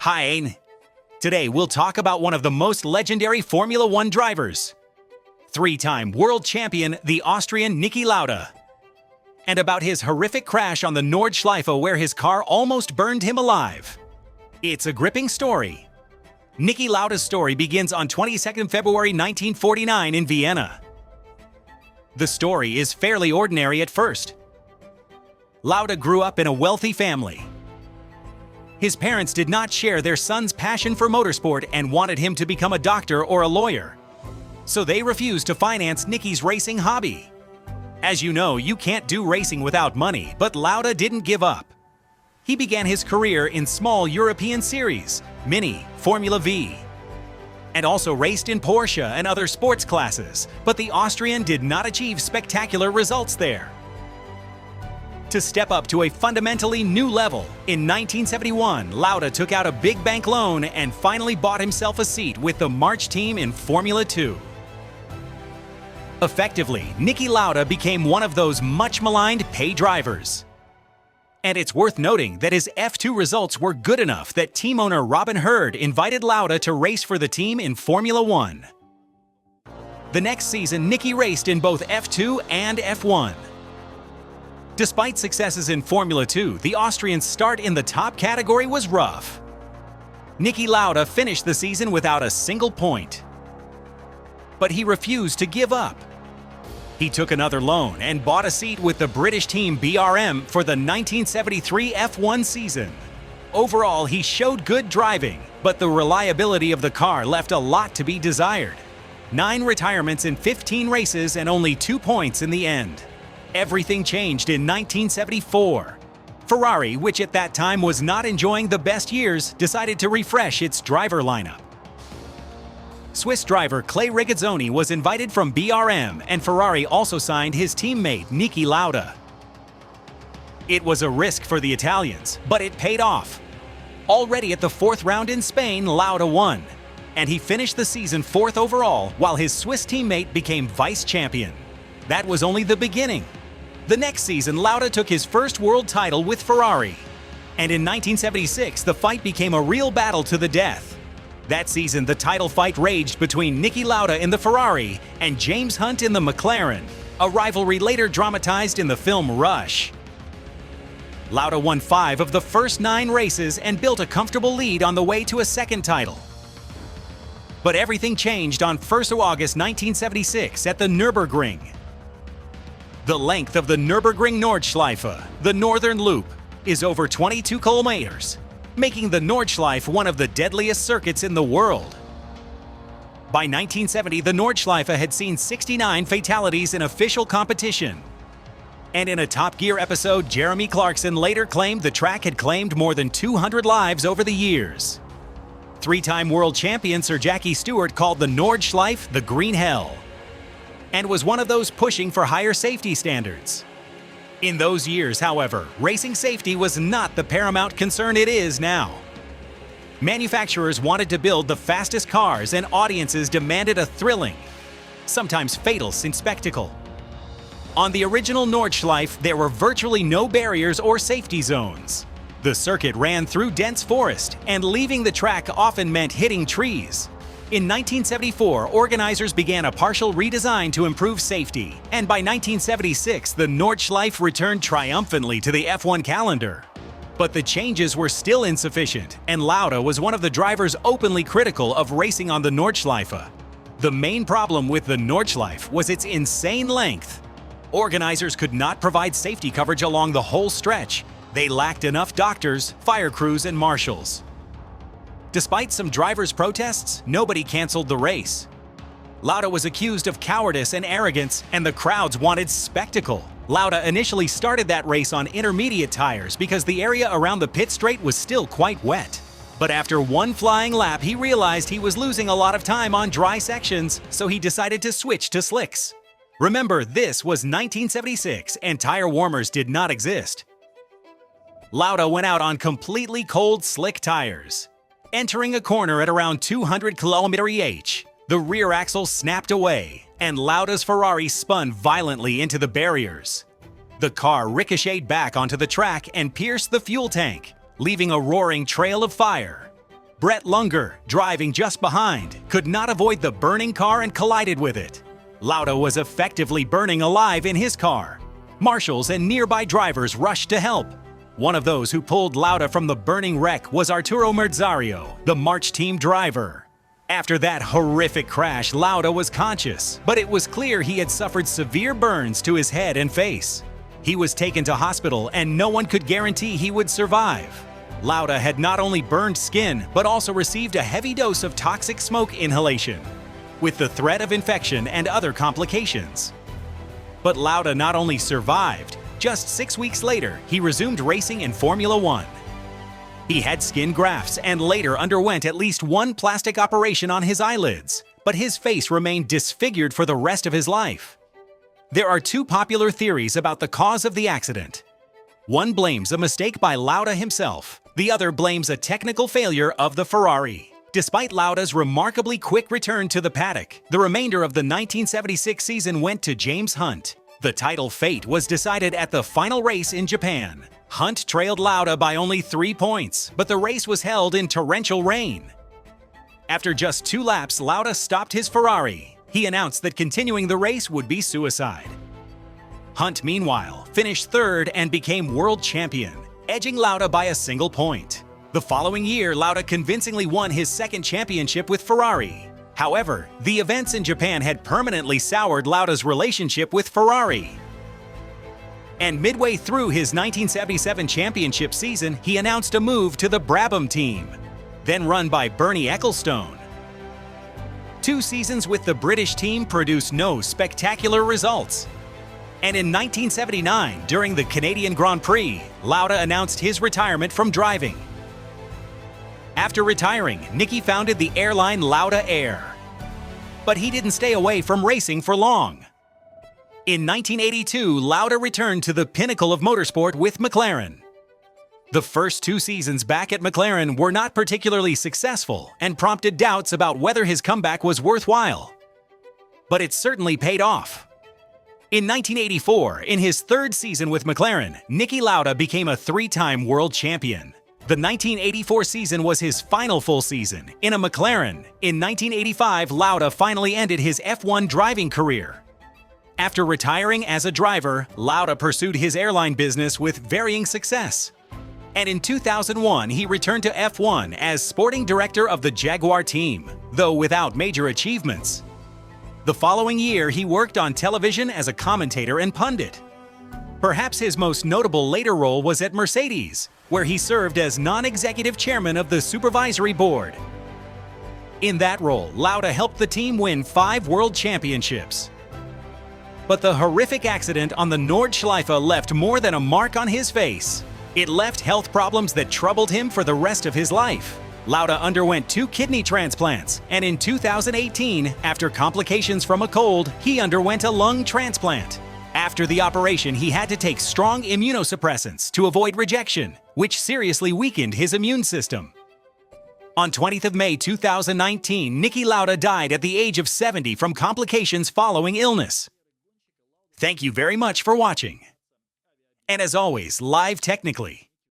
Hi. Today we'll talk about one of the most legendary Formula One drivers, three-time world champion, the Austrian Niki Lauda, and about his horrific crash on the Nordschleife where his car almost burned him alive. It's a gripping story. Niki Lauda's story begins on 22nd February 1949 in Vienna. The story is fairly ordinary at first. Lauda grew up in a wealthy family. His parents did not share their son's passion for motorsport and wanted him to become a doctor or a lawyer. So they refused to finance Niki's racing hobby. As you know, you can't do racing without money, but Lauda didn't give up. He began his career in small European series, Mini, Formula V, and also raced in Porsche and other sports classes, but the Austrian did not achieve spectacular results there. To step up to a fundamentally new level, in 1971, Lauda took out a big bank loan and finally bought himself a seat with the March team in Formula 2. Effectively, Niki Lauda became one of those much-maligned pay drivers. And it's worth noting that his F2 results were good enough that team owner Robin Herd invited Lauda to race for the team in Formula 1. The next season, Niki raced in both F2 and F1. Despite successes in Formula 2, the Austrian's start in the top category was rough. Niki Lauda finished the season without a single point. But he refused to give up. He took another loan and bought a seat with the British team BRM for the 1973 F1 season. Overall, he showed good driving, but the reliability of the car left a lot to be desired. 9 retirements in 15 races and only 2 points in the end. Everything changed in 1974. Ferrari, which at that time was not enjoying the best years, decided to refresh its driver lineup. Swiss driver Clay Regazzoni was invited from BRM, and Ferrari also signed his teammate Niki Lauda. It was a risk for the Italians, but it paid off. Already at the 4th round in Spain, Lauda won, and he finished the season 4th overall while his Swiss teammate became vice champion. That was only the beginning. The next season, Lauda took his first world title with Ferrari. And in 1976, the fight became a real battle to the death. That season, the title fight raged between Niki Lauda in the Ferrari and James Hunt in the McLaren, a rivalry later dramatized in the film Rush. Lauda won 5 of the first 9 races and built a comfortable lead on the way to a second title. But everything changed on 1st of August 1976 at the Nürburgring. The length of the Nürburgring Nordschleife, the Northern Loop, is over 22 kilometers, making the Nordschleife one of the deadliest circuits in the world. By 1970, the Nordschleife had seen 69 fatalities in official competition. And in a Top Gear episode, Jeremy Clarkson later claimed the track had claimed more than 200 lives over the years. 3-time world champion Sir Jackie Stewart called the Nordschleife the Green Hell, and was one of those pushing for higher safety standards. In those years, however, racing safety was not the paramount concern it is now. Manufacturers wanted to build the fastest cars and audiences demanded a thrilling, sometimes fatal spectacle. On the original Nordschleife, there were virtually no barriers or safety zones. The circuit ran through dense forest, and leaving the track often meant hitting trees. In 1974, organizers began a partial redesign to improve safety, and by 1976, the Nordschleife returned triumphantly to the F1 calendar. But the changes were still insufficient, and Lauda was one of the drivers openly critical of racing on the Nordschleife. The main problem with the Nordschleife was its insane length. Organizers could not provide safety coverage along the whole stretch. They lacked enough doctors, fire crews, and marshals. Despite some drivers' protests, nobody canceled the race. Lauda was accused of cowardice and arrogance, and the crowds wanted spectacle. Lauda initially started that race on intermediate tires because the area around the pit straight was still quite wet. But after one flying lap, he realized he was losing a lot of time on dry sections, so he decided to switch to slicks. Remember, this was 1976, and tire warmers did not exist. Lauda went out on completely cold, slick tires. Entering a corner at around 200 km/h, the rear axle snapped away, and Lauda's Ferrari spun violently into the barriers. The car ricocheted back onto the track and pierced the fuel tank, leaving a roaring trail of fire. Brett Lunger, driving just behind, could not avoid the burning car and collided with it. Lauda was effectively burning alive in his car. Marshals and nearby drivers rushed to help. One of those who pulled Lauda from the burning wreck was Arturo Merzario, the March team driver. After that horrific crash, Lauda was conscious, but it was clear he had suffered severe burns to his head and face. He was taken to hospital and no one could guarantee he would survive. Lauda had not only burned skin, but also received a heavy dose of toxic smoke inhalation, with the threat of infection and other complications. But Lauda not only survived, just 6 weeks later, he resumed racing in Formula One. He had skin grafts and later underwent at least one plastic operation on his eyelids, but his face remained disfigured for the rest of his life. There are two popular theories about the cause of the accident. One blames a mistake by Lauda himself. The other blames a technical failure of the Ferrari. Despite Lauda's remarkably quick return to the paddock, the remainder of the 1976 season went to James Hunt. The title fate was decided at the final race in Japan. Hunt trailed Lauda by only 3 points, but the race was held in torrential rain. After just 2 laps, Lauda stopped his Ferrari. He announced that continuing the race would be suicide. Hunt, meanwhile, finished third and became world champion, edging Lauda by a single point. The following year, Lauda convincingly won his second championship with Ferrari. However, the events in Japan had permanently soured Lauda's relationship with Ferrari. And midway through his 1977 championship season, he announced a move to the Brabham team, then run by Bernie Ecclestone. 2 seasons with the British team produced no spectacular results. And in 1979, during the Canadian Grand Prix, Lauda announced his retirement from driving. After retiring, Niki founded the airline Lauda Air. But he didn't stay away from racing for long. In 1982, Lauda returned to the pinnacle of motorsport with McLaren. The first 2 seasons back at McLaren were not particularly successful and prompted doubts about whether his comeback was worthwhile. But it certainly paid off. In 1984, in his 3rd season with McLaren, Niki Lauda became a 3-time world champion. The 1984 season was his final full season in a McLaren. In 1985, Lauda finally ended his F1 driving career. After retiring as a driver, Lauda pursued his airline business with varying success. And in 2001, he returned to F1 as sporting director of the Jaguar team, though without major achievements. The following year, he worked on television as a commentator and pundit. Perhaps his most notable later role was at Mercedes, where he served as non-executive chairman of the supervisory board. In that role, Lauda helped the team win 5 world championships. But the horrific accident on the Nordschleife left more than a mark on his face. It left health problems that troubled him for the rest of his life. Lauda underwent 2 kidney transplants, and in 2018, after complications from a cold, he underwent a lung transplant. After the operation, he had to take strong immunosuppressants to avoid rejection, which seriously weakened his immune system. On 20th of May 2019, Niki Lauda died at the age of 70 from complications following illness. Thank you very much for watching. And as always, live technically.